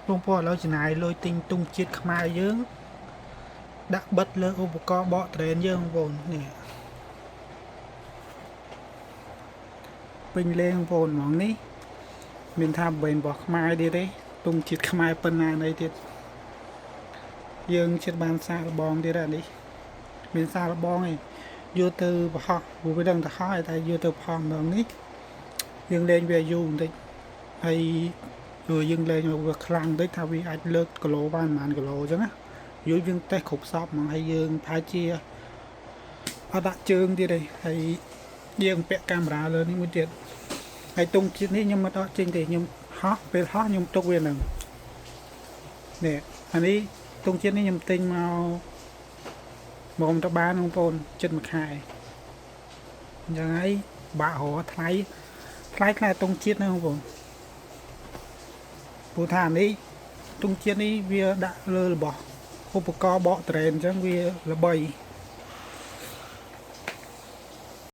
បងប្អូនឥឡូវចំណាយលុយទិញទង់ជាតិខ្មែរយើងដាក់បិទលើឧបករណ៍បកត្រេនយើងបងប្អូននេះពេញលេងបងប្អូនហ្មងនេះមានថាបែនរបស់ខ្មែរទៀតទេទង់ជាតិខ្មែរប៉ុណ្ណាណីទៀតយើងចិត្តបានសារលបងទៀតនេះមានសារលបងឯងយកទៅប្រហោះវាដឹងទៅហើយតែយកទៅផំម្ដងនេះយើងលេងវាយូរបន្តិចហើយយើងលេងវាខ្លាំងតិចថាវាអាចលើកគីឡូបានប្រហែលគីឡូអញ្ចឹងណាយើងតេស្តគ្រប់សពហ្មងហើយយើងប្រហែលជាអត់ដាក់ជើងទៀតទេហើយយើងពាក់កាមេរ៉ាលើនេះមួយទៀតហើយទង់ជាតិនេះខ្ញុំមិនដកចេញទេខ្ញុំហោះពេលហោះខ្ញុំទុកវានឹងនេះអានេះទង់ជាតិនេះខ្ញុំទិញមកទៅបានបងប្អូនចិត្តមួយខែអញ្ចឹងហើយបាក់រកថ្លៃទង់ជាតិណាបងប្អូនព្រោះថានេះទង់ជាតិនេះវាដាក់លើរបស់ឧបករណ៍បកត្រេនអញ្ចឹងវាល្បី